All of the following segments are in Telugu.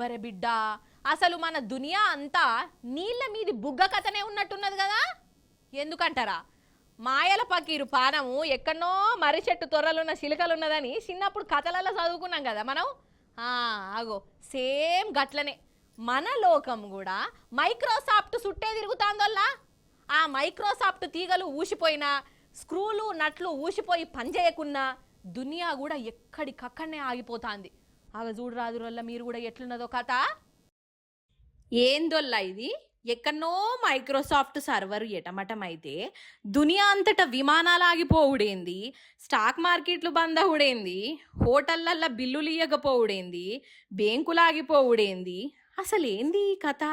వరే బిడ్డ, అసలు మన దునియా అంతా నీళ్ళ మీది బుగ్గ కథనే ఉన్నట్టున్నది కదా. ఎందుకంటారా, మాయల పకీరు పానము ఎక్కడనో మర్రి చెట్టు తొర్రలున్న చిలుకలున్నదని చిన్నప్పుడు కథలలో చదువుకున్నాం కదా మనం. ఆగో సేమ్ గట్లనే మన లోకం కూడా మైక్రోసాఫ్ట్ సుట్టే తిరుగుతాందోల్లా. ఆ మైక్రోసాఫ్ట్ తీగలు ఊసిపోయినా, స్క్రూలు నట్లు ఊసిపోయి పనిచేయకున్నా దునియా కూడా ఎక్కడికక్కడనే ఆగిపోతాంది. ఆగ చూడు రాదురల్ల మీరు కూడా ఎట్లున్నదో కథ. ఏందొల్లా ఇది, ఎక్కడనో మైక్రోసాఫ్ట్ సర్వర్ ఎటమటమైతే దునియా అంతటా విమానాలు ఆగిపోవుడేంది, స్టాక్ మార్కెట్లు బంద్ అవుడేంది, హోటళ్ళల్లో బిల్లులు ఇయ్యకపోవుడేంది, బ్యాంకులు ఆగిపోవుడేంది, అసలు ఏంది ఈ కథ?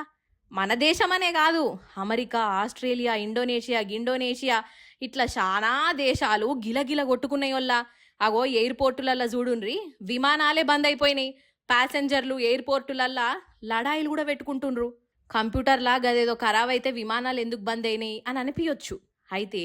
మన దేశమనే కాదు, అమెరికా, ఆస్ట్రేలియా, ఇండోనేషియా ఇట్లా చాలా దేశాలు గిలగిల కొట్టుకున్నాయోల్లా. అగో ఎయిర్పోర్టులల్లో చూడుండ్రి, విమానాలే బంద్ అయిపోయినాయి. ప్యాసింజర్లు ఎయిర్పోర్టులల్లా లడాయిలు కూడా పెట్టుకుంటుండ్రు. కంప్యూటర్లా గదేదో ఖరాబ్ అయితే విమానాలు ఎందుకు బంద్ అయినాయి అని అనిపించచ్చు. అయితే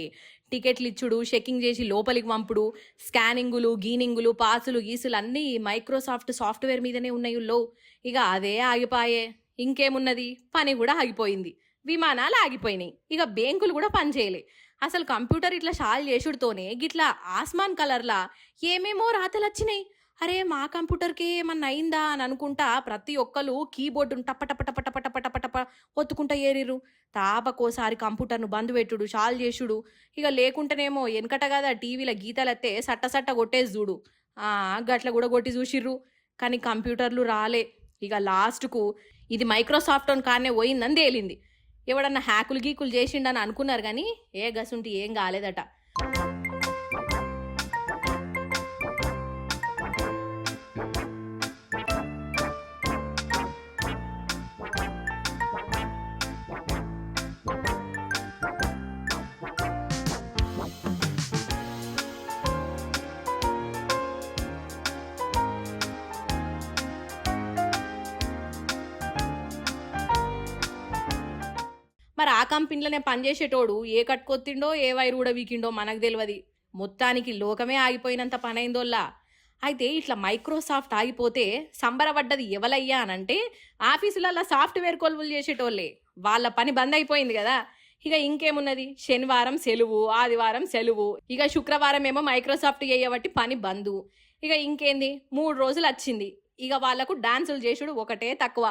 టికెట్లు ఇచ్చుడు, చెకింగ్ చేసి లోపలికి పంపుడు, స్కానింగులు, గీనింగులు, పాసులు, గీసులు అన్నీ మైక్రోసాఫ్ట్ సాఫ్ట్వేర్ మీదనే ఉన్నాయుల్లో. ఇక అదే ఆగిపోయే, ఇంకేమున్నది, పని కూడా ఆగిపోయింది, విమానాలు ఆగిపోయినాయి, ఇక బ్యాంకులు కూడా పనిచేయలే. అసలు కంప్యూటర్ ఇట్లా షాల్ చేసుడుతోనే గిట్లా ఆస్మాన్ కలర్లా ఏమేమో రాతలు వచ్చినాయి. అరే మా కంప్యూటర్కి ఏమన్నా అయిందా అని అనుకుంటా ప్రతి ఒక్కరు కీబోర్డును టపటపటపటపటపటపట ఒత్తుకుంటా ఏరిరు. తాపకోసారి కంప్యూటర్ను బంద్ పెట్టుడు, షాల్ చేసుడు. ఇక లేకుంటేనేమో వెనకట కదా టీవీలో గీతలెత్తే సట్ట కొట్టేసి చూడు, గట్ల కూడా కొట్టి చూసిర్రు. కానీ కంప్యూటర్లు రాలే. ఇక లాస్ట్కు ఇది మైక్రోసాఫ్ట్ కానే పోయిందని తేలింది. ఎవడన్నా హ్యాకులు గీకులు చేసిండని అనుకున్నారు కానీ ఏ గసుంటి ఏం కాలేదట. మరి ఆ కంపెనీలోనే పనిచేసేటోడు ఏ కట్టుకొత్తిండో ఏ వైరు కూడా వీకిండో మనకు తెలియదు. మొత్తానికి లోకమే ఆగిపోయినంత పనైందోల్లా. అయితే ఇట్లా మైక్రోసాఫ్ట్ ఆగిపోతే సంబరపడ్డది ఎవలయ్యా అనంటే ఆఫీసులలో సాఫ్ట్వేర్ కొలువులు చేసేటోళ్ళే. వాళ్ళ పని బంద్ అయిపోయింది కదా. ఇక ఇంకేమున్నది, శనివారం సెలవు, ఆదివారం సెలవు, ఇక శుక్రవారం ఏమో మైక్రోసాఫ్ట్ చేయబట్టి పని బందు. ఇక ఇంకేంది, 3 రోజులు వచ్చింది. ఇక వాళ్లకు డాన్సులు చేసుడు ఒకటే తక్కువ.